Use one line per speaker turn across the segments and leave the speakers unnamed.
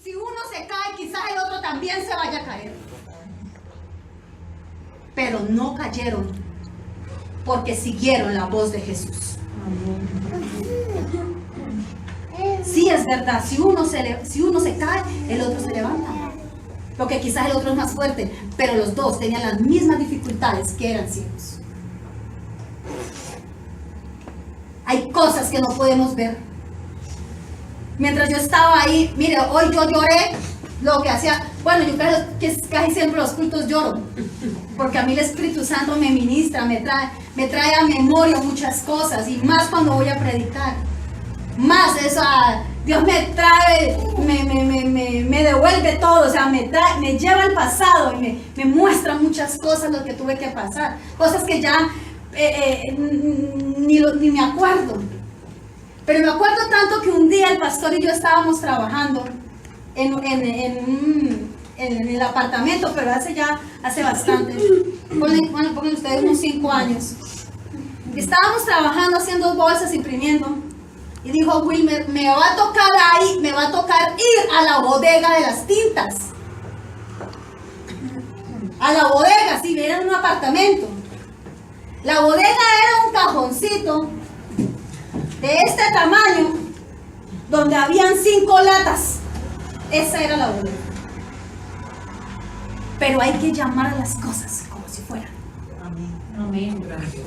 Si uno se cae, quizás el otro también se vaya a caer. Pero no cayeron porque siguieron la voz de Jesús. Sí, es verdad, si uno se cae, el otro se levanta. Porque quizás el otro es más fuerte, pero los dos tenían las mismas dificultades, que eran ciegos. Hay cosas que no podemos ver. Mientras yo estaba ahí, mire, hoy yo lloré lo que hacía. Bueno, yo casi siempre los cultos lloro, porque a mí el Espíritu Santo me ministra, me trae a memoria muchas cosas, y más cuando voy a predicar. Más eso, Dios me trae, me devuelve todo, o sea, me lleva al pasado y me muestra muchas cosas lo que tuve que pasar, cosas que ya ni me acuerdo. Pero me acuerdo tanto que un día el pastor y yo estábamos trabajando en el apartamento, pero hace bastante, pongan ustedes unos 5 años. Estábamos trabajando, haciendo bolsas, imprimiendo. Y dijo Wilmer, me va a tocar ir a la bodega de las tintas. A la bodega, si era en un apartamento. La bodega era un cajoncito de este tamaño, donde habían 5 latas. Esa era la bodega. Pero hay que llamar a las cosas como si fueran. Amén. Gracias.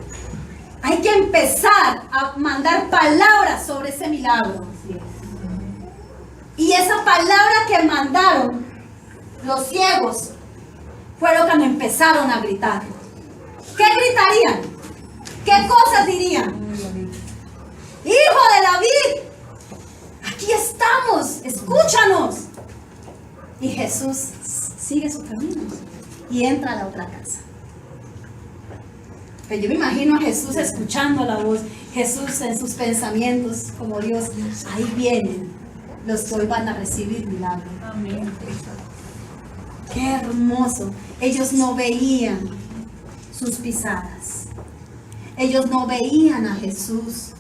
Hay que empezar a mandar palabras sobre ese milagro. Y esa palabra que mandaron los ciegos fue lo que me empezaron a gritar. ¿Qué gritarían? ¿Qué cosas dirían? Hijo de David, aquí estamos, escúchanos. Y Jesús sigue su camino y entra a la otra casa. Pero yo me imagino a Jesús escuchando la voz, Jesús en sus pensamientos como Dios, ahí vienen los que hoy van a recibir milagro. Amén. Qué hermoso. Ellos no veían sus pisadas. Ellos no veían a Jesús.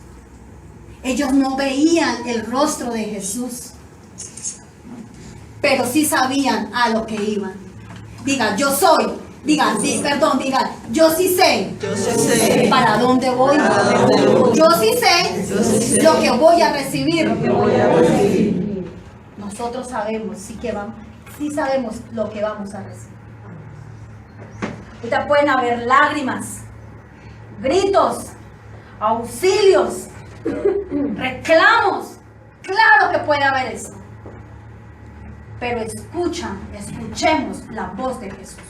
Ellos no veían el rostro de Jesús. Pero sí sabían a lo que iban. Diga, yo soy. Diga, sí, perdón, diga, yo sí sé.
Yo sí sé.
¿Para dónde voy? Yo sí sé lo que voy a recibir. Nosotros sabemos, sí sabemos lo que vamos a recibir. Ahorita pueden haber lágrimas, gritos, auxilios, reclamos. Claro que puede haber eso. Pero escuchemos la voz de Jesús.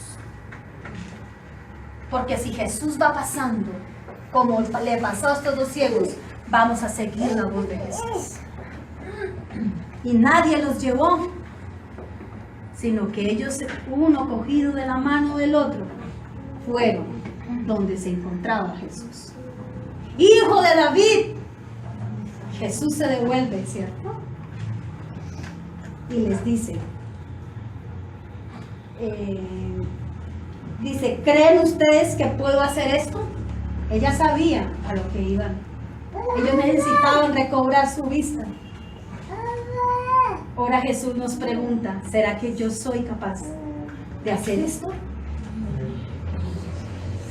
Porque si Jesús va pasando, como le pasó a estos 2 ciegos, vamos a seguir la voz de Jesús. Y nadie los llevó, sino que ellos, uno cogido de la mano del otro, fueron donde se encontraba Jesús. Hijo de David. Jesús se devuelve, ¿cierto? Y les dice, ¿creen ustedes que puedo hacer esto? Ella sabía a lo que iban. Ellos necesitaban recobrar su vista. Ahora Jesús nos pregunta, ¿será que yo soy capaz de hacer esto?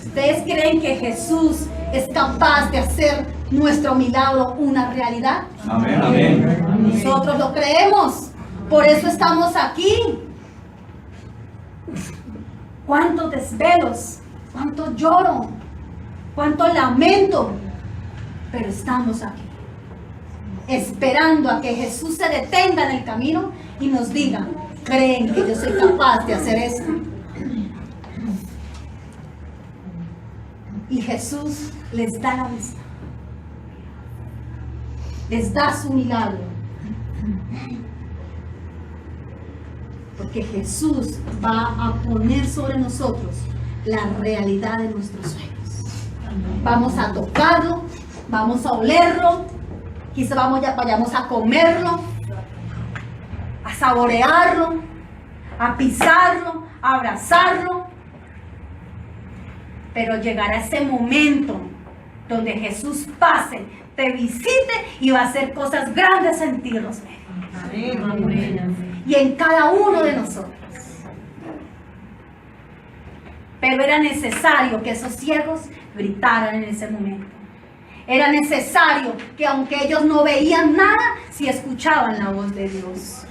¿Ustedes creen que Jesús es capaz de hacer nuestro milagro una realidad?
Amén, amén.
Nosotros lo creemos. Por eso estamos aquí. Cuántos desvelos, cuánto lloro, cuánto lamento, pero estamos aquí, esperando a que Jesús se detenga en el camino y nos diga, ¿creen que yo soy capaz de hacer esto? Y Jesús les da la vista, les da su milagro. Porque Jesús va a poner sobre nosotros la realidad de nuestros sueños. Vamos a tocarlo, vamos a olerlo, quizá vayamos a comerlo, a saborearlo, a pisarlo, a abrazarlo. Pero llegará ese momento donde Jesús pase, te visite y va a hacer cosas grandes en ti, Rosemary. y en cada uno de nosotros. Pero era necesario que esos ciegos gritaran en ese momento. Era necesario que aunque ellos no veían nada, sí escuchaban la voz de Dios.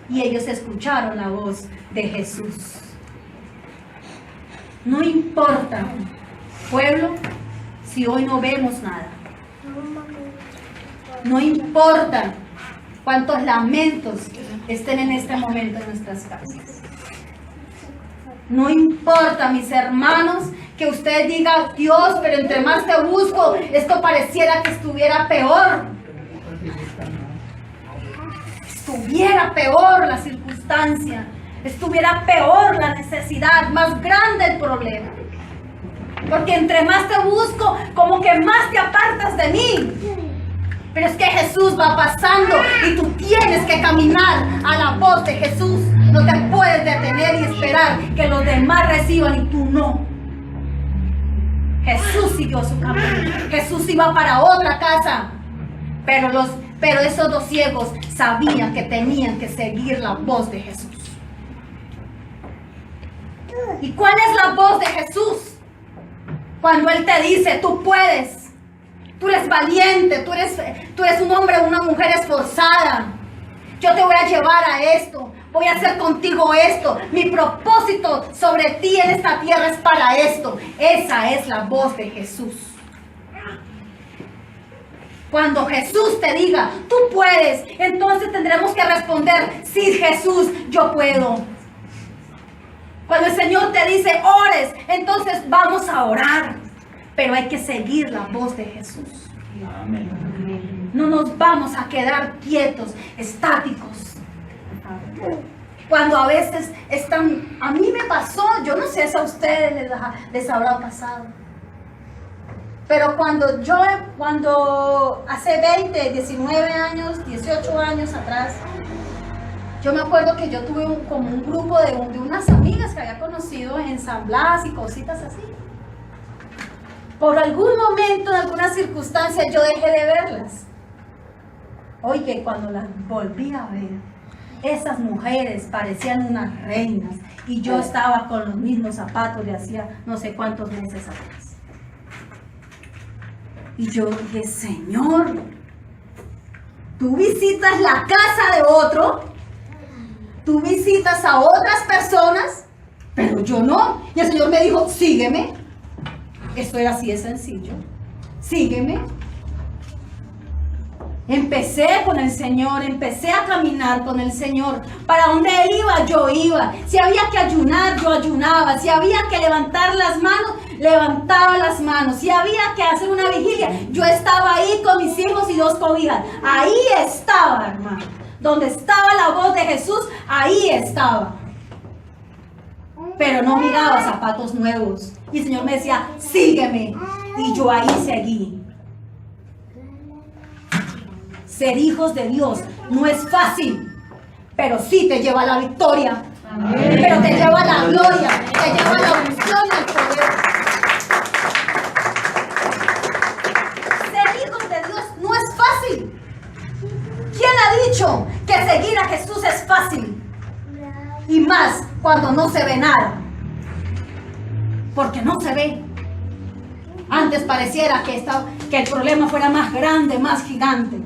Y ellos escucharon la voz de Jesús. No importa, pueblo, si hoy no vemos nada. No importa cuántos lamentos estén en este momento en nuestras casas. No importa, mis hermanos, que usted diga, Dios, pero entre más te busco, esto pareciera que estuviera peor. Estuviera peor la circunstancia, estuviera peor la necesidad, más grande el problema. Porque entre más te busco, como que más te apartas de mí. Pero es que Jesús va pasando y tú tienes que caminar a la voz de Jesús. No te puedes detener y esperar que los demás reciban y tú no. Jesús siguió su camino. Jesús iba para otra casa. Pero esos dos ciegos sabían que tenían que seguir la voz de Jesús. ¿Y cuál es la voz de Jesús? Cuando Él te dice, tú puedes. Tú eres valiente, tú eres un hombre o una mujer esforzada. Yo te voy a llevar a esto. Voy a hacer contigo esto. Mi propósito sobre ti en esta tierra es para esto. Esa es la voz de Jesús. Cuando Jesús te diga, tú puedes, entonces tendremos que responder, sí, Jesús, yo puedo. Cuando el Señor te dice, ores, entonces vamos a orar. Pero hay que seguir la voz de Jesús.
Amén.
No nos vamos a quedar quietos, estáticos. Cuando a veces están, a mí me pasó, yo no sé si a ustedes les habrá pasado. Pero cuando hace 20, 19 años, 18 años atrás, yo me acuerdo que yo tuve como un grupo de unas amigas que había conocido en San Blas y cositas así. Por algún momento, en alguna circunstancia, yo dejé de verlas. Oye, cuando las volví a ver, esas mujeres parecían unas reinas y yo estaba con los mismos zapatos de hacía no sé cuántos meses atrás. Y yo dije, Señor, tú visitas la casa de otro, tú visitas a otras personas, pero yo no. Y el Señor me dijo, sígueme. Esto era así de sencillo. Sígueme. Empecé con el Señor, empecé a caminar con el Señor. Para donde Él iba, yo iba. Si había que ayunar, yo ayunaba. Si había que levantar las manos, levantaba las manos. Si había que hacer una vigilia, yo estaba ahí con mis hijos y 2 cobijas. Ahí estaba, hermano. Donde estaba la voz de Jesús, ahí estaba. Pero no miraba zapatos nuevos. Y el Señor me decía, sígueme. Y yo ahí seguí. Ser hijos de Dios no es fácil, pero sí te lleva a la victoria. Amén. Pero te lleva a la gloria, te lleva a la unción y al poder. Ser hijos de Dios no es fácil. ¿Quién ha dicho que seguir a Jesús es fácil? Y más cuando no se ve nada. Porque no se ve. Antes pareciera que el problema fuera más grande, más gigante.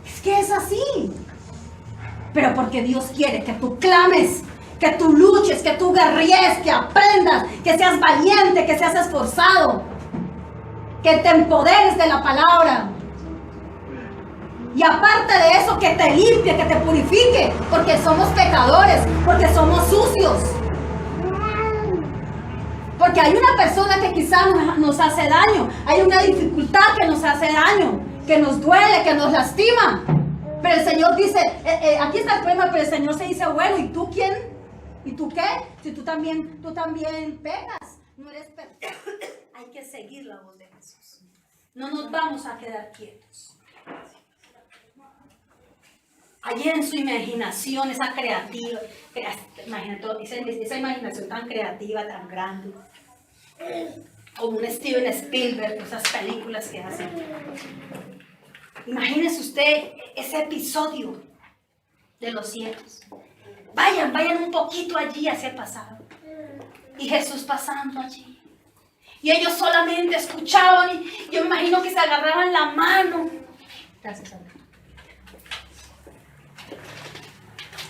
Es que es así. Pero porque Dios quiere que tú clames, que tú luches, que tú guerríes, que aprendas, que seas valiente, que seas esforzado, que te empoderes de la palabra. Y aparte de eso, que te limpie, que te purifique, porque somos pecadores, porque somos sucios. Porque hay una persona que quizás nos hace daño, hay una dificultad que nos hace daño, que nos duele, que nos lastima. Pero el Señor dice, aquí está el problema, pero el Señor se dice, bueno, ¿y tú quién? ¿Y tú qué? Si tú también pecas, no eres perfecto. Hay que seguir la voz de Jesús. No nos vamos a quedar quietos. Allí en su imaginación, esa creativa, esa imaginación tan creativa, tan grande, como un Steven Spielberg, esas películas que hacen. Imagínese usted ese episodio de los ciegos. Vayan un poquito allí hacia el pasado. Y Jesús pasando allí. Y ellos solamente escuchaban y yo me imagino que se agarraban la mano. Gracias, Ana.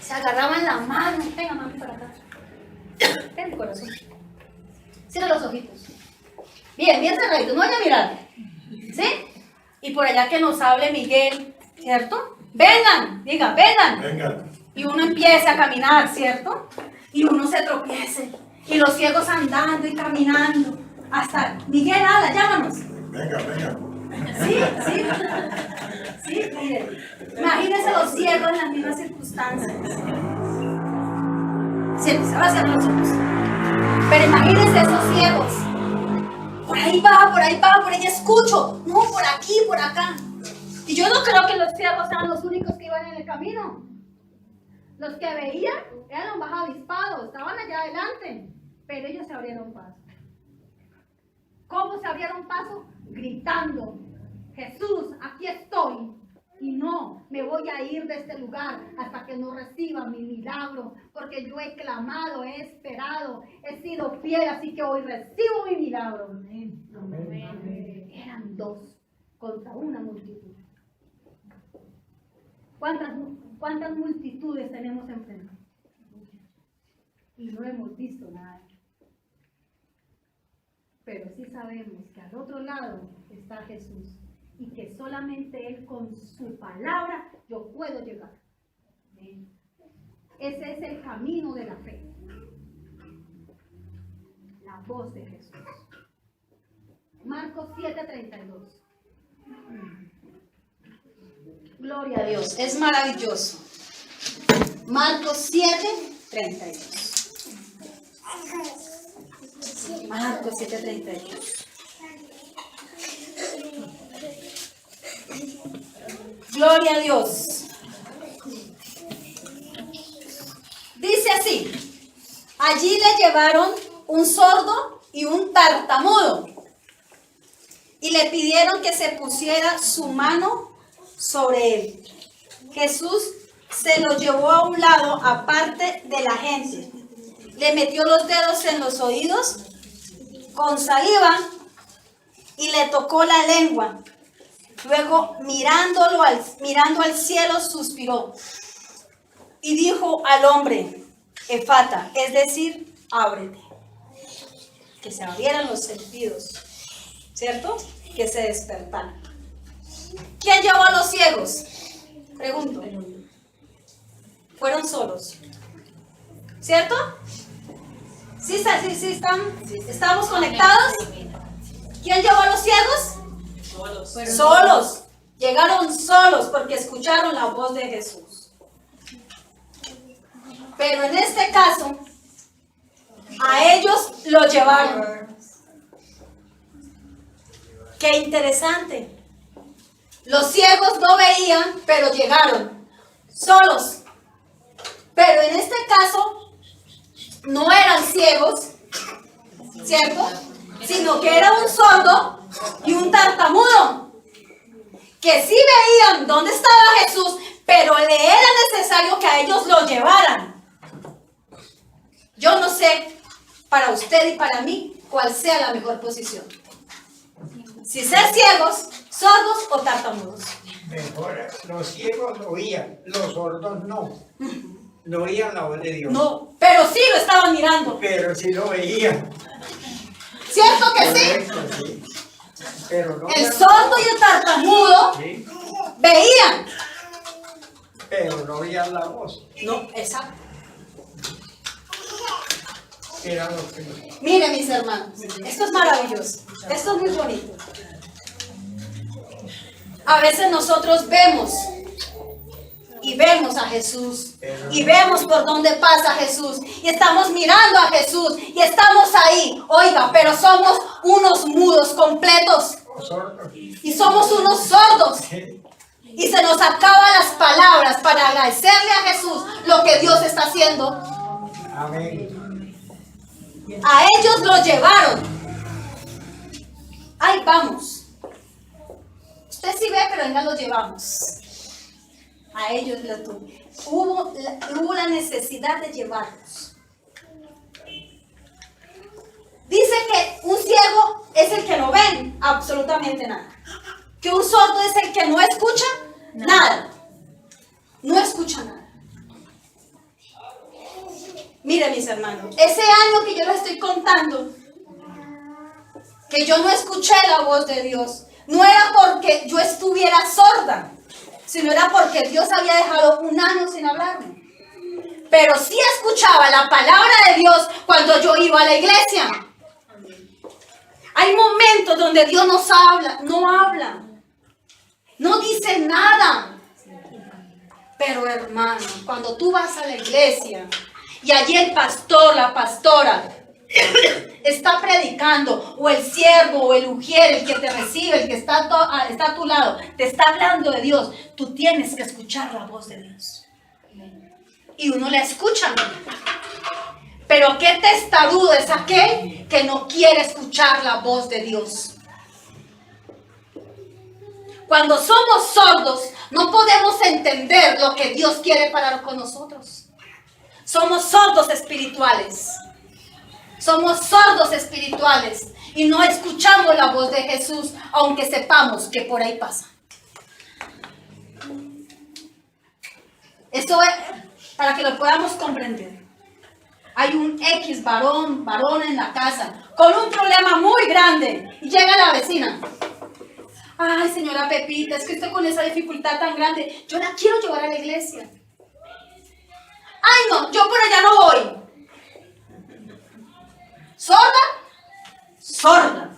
Se agarraban la mano. Venga, mami, para acá. Ven, corazón. Cierra los ojitos. Bien, bien cerradito. No vaya a mirar. ¿Sí? Y por allá que nos hable Miguel, ¿cierto? Vengan, diga, vengan.
Vengan.
Y uno empieza a caminar, ¿cierto? Y uno se tropiece. Y los ciegos andando y caminando. Hasta, Miguel, habla, llámanos.
Venga, venga.
Sí, sí. Sí, miren. Imagínense los ciegos en las mismas circunstancias. Siéntese, ahora cierren los ojos. Pero imagínense esos ciegos. Por ahí va, por ahí escucho. No, por aquí, por acá. Y yo no creo que los ciegos sean los únicos que iban en el camino. Los que veían eran los más avispados, estaban allá adelante. Pero ellos se abrieron paso. ¿Cómo se abrieron paso? Gritando: Jesús, aquí estoy. Y no me voy a ir de este lugar hasta que no reciba mi milagro, porque yo he clamado, he esperado, he sido fiel, así que hoy recibo mi milagro. Amén. Amén. Eran 2 contra una multitud. ¿Cuántas multitudes tenemos enfrente? Y no hemos visto nada. Pero sí sabemos que al otro lado está Jesús. Y que solamente Él con su palabra yo puedo llegar. Ese es el camino de la fe. La voz de Jesús. Marcos 7:32. Gloria a Dios, es maravilloso. Marcos 7:32. Marcos 7:32. Gloria a Dios. Dice así: allí le llevaron un sordo y un tartamudo y le pidieron que se pusiera su mano sobre él. Jesús se lo llevó a un lado aparte de la gente, le metió los dedos en los oídos con saliva y le tocó la lengua. Luego, mirando al cielo, suspiró y dijo al hombre: Efata, es decir, ábrete. Que se abrieran los sentidos, ¿cierto? Que se despertaran. ¿Quién llevó a los ciegos? Pregunto. Fueron solos, ¿cierto? ¿Sí estamos conectados? ¿Quién llevó a los ciegos? Solos. Llegaron solos porque escucharon la voz de Jesús. Pero en este caso, a ellos lo llevaron. Qué interesante. Los ciegos no veían, pero llegaron solos. Pero en este caso, no eran ciegos, ¿cierto? Sino que era un sordo y un tartamudo, que sí veían dónde estaba Jesús, pero le era necesario que a ellos lo llevaran. Yo no sé, para usted y para mí, cuál sea la mejor posición. Si ser ciegos, sordos o tartamudos.
Mejor, los ciegos oían, los sordos no. No oían la voz de Dios.
No, pero sí lo estaban mirando.
Pero sí lo veían.
¿Cierto que sí?
Correcto, sí. Pero no,
El sordo y el tartamudo
sí,
veían.
pero no oían la voz.
No, exacto.
Era lo que...
Miren, mis hermanos, esto es maravilloso, esto es muy bonito. A veces nosotros vemos a Jesús y vemos por dónde pasa Jesús y estamos mirando a Jesús y estamos ahí, oiga, pero somos unos mudos completos
Sordos.
y somos unos sordos y se nos acaban las palabras para agradecerle a Jesús lo que Dios está haciendo.
Amén.
A ellos lo llevaron. Ahí vamos. Usted sí ve, pero venga, lo llevamos. A ellos hubo la necesidad de llevarlos. Dice que un ciego es el que no ve absolutamente nada. Que un sordo es el que no escucha nada. No escucha nada. Mire, mis hermanos, ese año que yo les estoy contando, que yo no escuché la voz de Dios, no era porque yo estuviera sorda, sino era porque Dios había dejado un año sin hablarme. Pero sí escuchaba la palabra de Dios cuando yo iba a la iglesia. Hay momentos donde Dios nos habla, no dice nada. Pero hermano, cuando tú vas a la iglesia y allí el pastor, la pastora está predicando, o el siervo o el ujier, el que te recibe, el que está a tu lado, te está hablando de Dios, tú tienes que escuchar la voz de Dios. Y uno la escucha. Pero qué testarudo es aquel que no quiere escuchar la voz de Dios. Cuando somos sordos, no podemos entender lo que Dios quiere para con nosotros. Somos sordos espirituales. Somos sordos espirituales y no escuchamos la voz de Jesús, aunque sepamos que por ahí pasa. Esto es para que lo podamos comprender. Hay un X varón en la casa con un problema muy grande y llega la vecina. Ay, señora Pepita, es que estoy con esa dificultad tan grande. Yo la quiero llevar a la iglesia. Ay, no, yo por allá no voy. ¿Sorda? Sorda.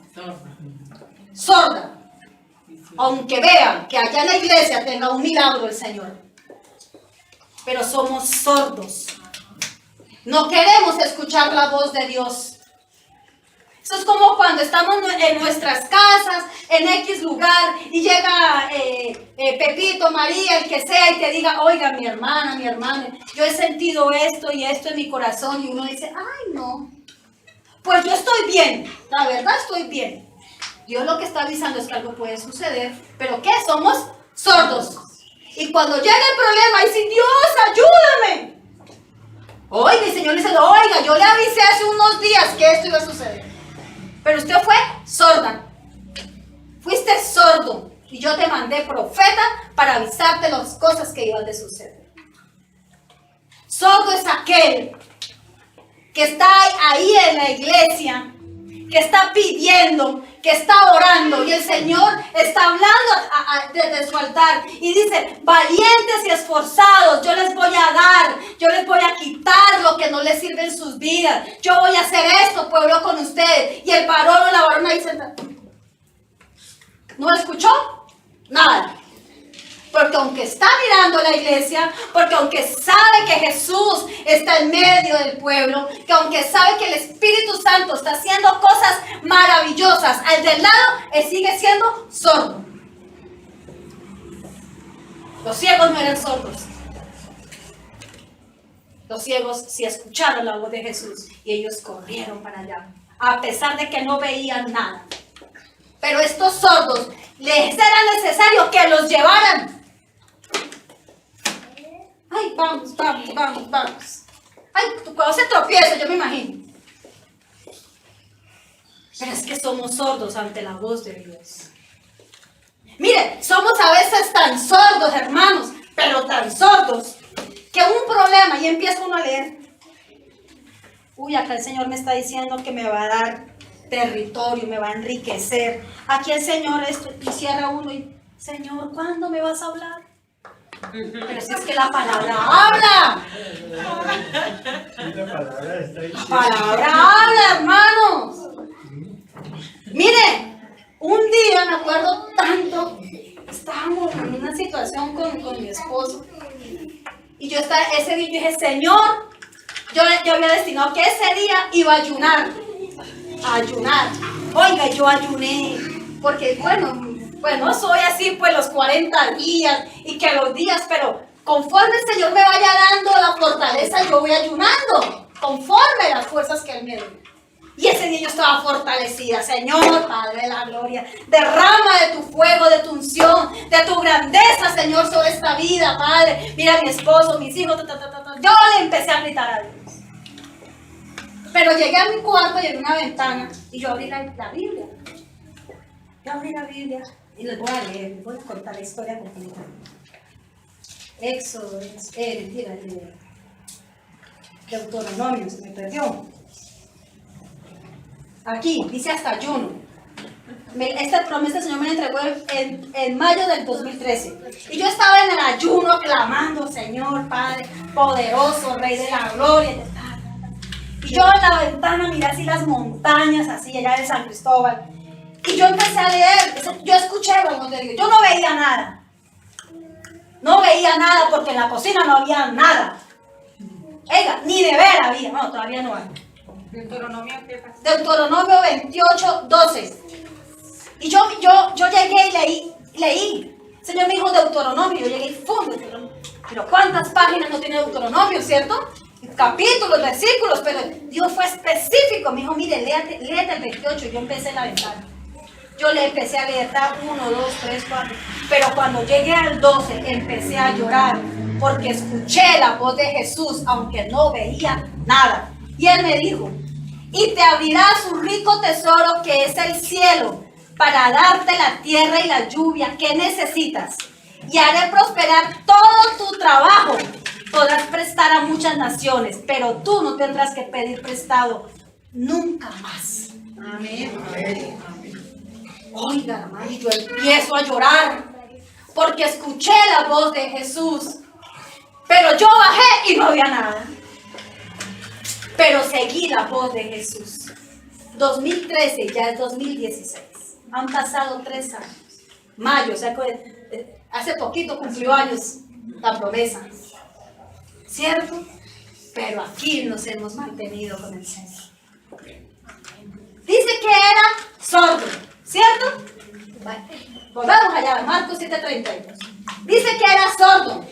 Sorda. Aunque vean que allá en la iglesia tenga un milagro el Señor. Pero somos sordos. No queremos escuchar la voz de Dios. Eso es como cuando estamos en nuestras casas, en X lugar, y llega Pepito, María, el que sea, y te diga, oiga, mi hermana, yo he sentido esto y esto en mi corazón, y uno dice, ay, no. Pues yo estoy bien, la verdad estoy bien. Dios lo que está avisando es que algo puede suceder, pero ¿qué? Somos sordos. Y cuando llega el problema, dice, Dios, ayúdame. Oiga, el Señor dice, oiga, yo le avisé hace unos días que esto iba a suceder. Pero usted fue sorda. Fuiste sordo. Y yo te mandé profeta para avisarte las cosas que iban a suceder. Sordo es aquel que está ahí en la iglesia, que está pidiendo, que está orando, y el Señor está hablando desde su altar y dice, valientes y esforzados, yo les voy a dar, yo les voy a quitar lo que no les sirve en sus vidas, yo voy a hacer esto, pueblo, con ustedes. Y el varón o la varona ahí sentada, ¿no escuchó? Nada. Porque aunque está mirando la iglesia, porque aunque sabe que Jesús está en medio del pueblo, que aunque sabe que el Espíritu Santo está haciendo cosas maravillosas, al del lado, él sigue siendo sordo. Los ciegos no eran sordos. Los ciegos sí escucharon la voz de Jesús y ellos corrieron para allá, a pesar de que no veían nada. Pero estos sordos, les era necesario que los llevaran. Ay, vamos. Ay, cuando se tropieza, yo me imagino. Pero es que somos sordos ante la voz de Dios. Mire, somos a veces tan sordos, hermanos, pero tan sordos, que un problema, y empieza uno a leer. Uy, acá el Señor me está diciendo que me va a dar territorio, me va a enriquecer. Aquí el Señor y cierra uno y, Señor, ¿cuándo me vas a hablar? Pero si es que la palabra habla. La palabra habla, hermanos. Miren, un día me acuerdo tanto, estábamos en una situación con mi esposo. Y ese día yo dije, Señor, yo había destinado que ese día iba a ayunar. Oiga, yo ayuné, porque bueno, soy así pues los 40 días y que los días, pero conforme el Señor me vaya dando la fortaleza, yo voy ayunando, conforme las fuerzas que Él me dé. Y ese día yo estaba fortalecida. Señor, Padre de la gloria, derrama de tu fuego, de tu unción, de tu grandeza, Señor, sobre esta vida, Padre. Mira a mi esposo, mis hijos, Yo le empecé a gritar a Dios. Pero llegué a mi cuarto y en una ventana y yo abrí la Biblia. Yo abrí la Biblia y les voy a leer, les voy a contar la historia completa. Éxodo, Deuteronomio, se me perdió. Aquí, dice hasta ayuno. Esta promesa el Señor me la entregó en mayo del 2013. Y yo estaba en el ayuno clamando, Señor, Padre, poderoso, Rey de la gloria. Y yo en la ventana miré así las montañas, así allá de San Cristóbal. Y yo empecé a leer. Yo escuché, como te digo, yo no veía nada. No veía nada porque en la cocina no había nada. Oiga, ni de ver había. No, todavía no hay. Deuteronomio 28, 12. Y yo llegué y leí. El Señor me dijo Deuteronomio. Yo llegué y Deuteronomio. Pero ¿cuántas páginas no tiene Deuteronomio, cierto? Capítulos, versículos, pero Dios fue específico. Me dijo, mire, léete el 28. Y yo empecé la ventana. Yo le empecé a leer 1, 2, 3, 4. Pero cuando llegué al 12, empecé a llorar. Porque escuché la voz de Jesús, aunque no veía nada. Y Él me dijo, y te abrirá su rico tesoro que es el cielo, para darte la tierra y la lluvia que necesitas. Y haré prosperar todo tu trabajo. Podrás prestar a muchas naciones, pero tú no tendrás que pedir prestado nunca más. Amén. Oiga, hermano, yo empiezo a llorar porque escuché la voz de Jesús. Pero yo bajé y no había nada. Pero seguí la voz de Jesús. 2013, ya es 2016. Han pasado 3 años. Mayo, o sea, hace poquito cumplió años la promesa. ¿Cierto? Pero aquí nos hemos mantenido con el Señor. Dice que era sordo, ¿cierto? Volvamos allá, Marcos 7:32. Dice que era sordo.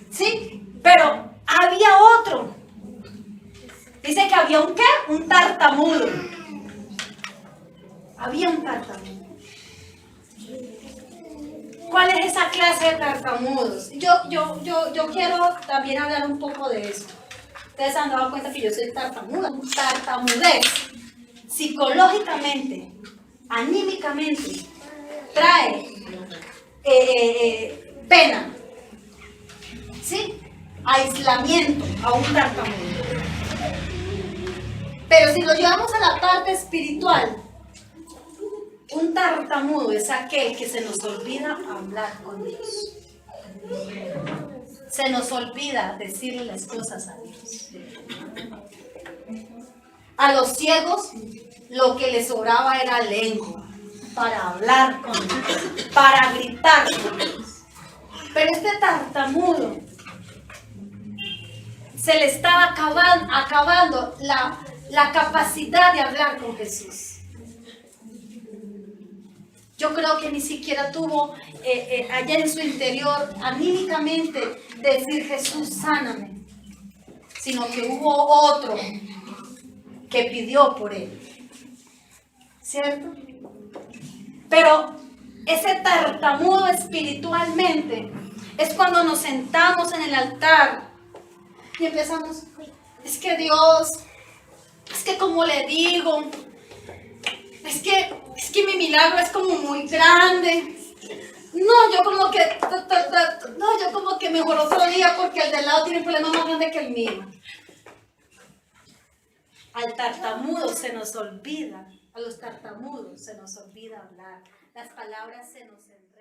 ¿Sí? Pero había otro. Dice que había un ¿qué? Un tartamudo. Había un tartamudo. ¿Cuál es esa clase de tartamudos? Yo quiero también hablar un poco de eso. Ustedes se han dado cuenta que yo soy tartamuda. Tartamudez, psicológicamente, anímicamente, trae pena, ¿sí? Aislamiento a un tartamudo. Pero si lo llevamos a la parte espiritual, un tartamudo es aquel que se nos olvida hablar con Dios. Se nos olvida decirle las cosas a Dios. A los ciegos lo que les sobraba era lengua para hablar con Dios, para gritar con Dios. Pero este tartamudo se le estaba acabando la capacidad de hablar con Jesús. Yo creo que ni siquiera tuvo allá en su interior, anímicamente, decir Jesús, sáname. Sino que hubo otro que pidió por él. ¿Cierto? Pero ese tartamudo espiritualmente es cuando nos sentamos en el altar y empezamos, es que Dios, es que como le digo, es que mi milagro es como muy grande. No, yo como que mejor otro día porque el de al lado tiene un problema más grande que el mío. Al tartamudo se nos olvida, a los tartamudos se nos olvida hablar, las palabras se nos olvidan.